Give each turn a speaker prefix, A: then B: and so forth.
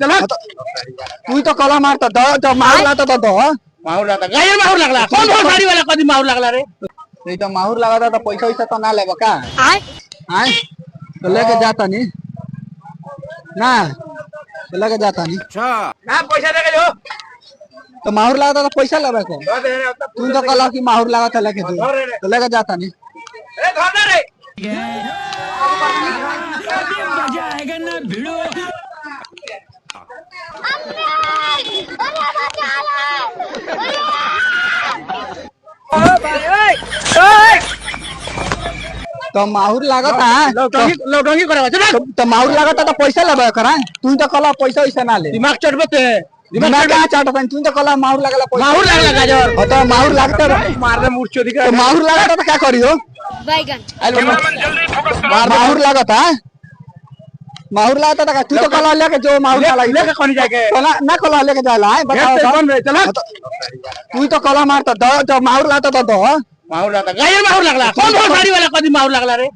A: चला तू तो कला मारता तो माहूर लाता तो
B: माहूर लागला गायर माहूर लागला कोण कोण साडी वाला कधी माहूर लागला रे
A: नहीं तो माहूर लगाता तो पैसा वैसा तो ना लेबो का आए तो लेके जाता नहीं ना तो लेके जाता नहीं
B: अच्छा ना पैसा देके जो
A: तो माहूर लगाता तो पैसा लेबे को तू तो कला की माहूर लगाता लेके जो तो लेके जाता नहीं
B: ए धर दे रे
C: मजा आएगा ना भिड़ो
A: तो माहूर लागता है
B: लौटंगी करावा चल
A: तो माहूर लागता तो पैसा लेबे करा तू तो कला पैसा वैसा ना ले
B: दिमाग चटबते
A: दिमाग का चाटता तू तो कला माहूर लागला पैसा
B: माहूर लागला गाजर
A: तो माहूर लागता
B: मार दे मूर्छो दिखा
A: तो माहूर लागता तो क्या करियो
D: बैगन
A: माहूर लागता है माहूर लागता था तू तो कला लेके जो माहूर वाला
B: लेके कौन जाके
A: ना कला लेके जाला है बताओ
B: कौन रे चला
A: तू तो कला मारता तो माहूर लाता तो
B: माहूर लागला गायर माहूर लागला कोण कोण साडी वाला कधी माहूर लागला रे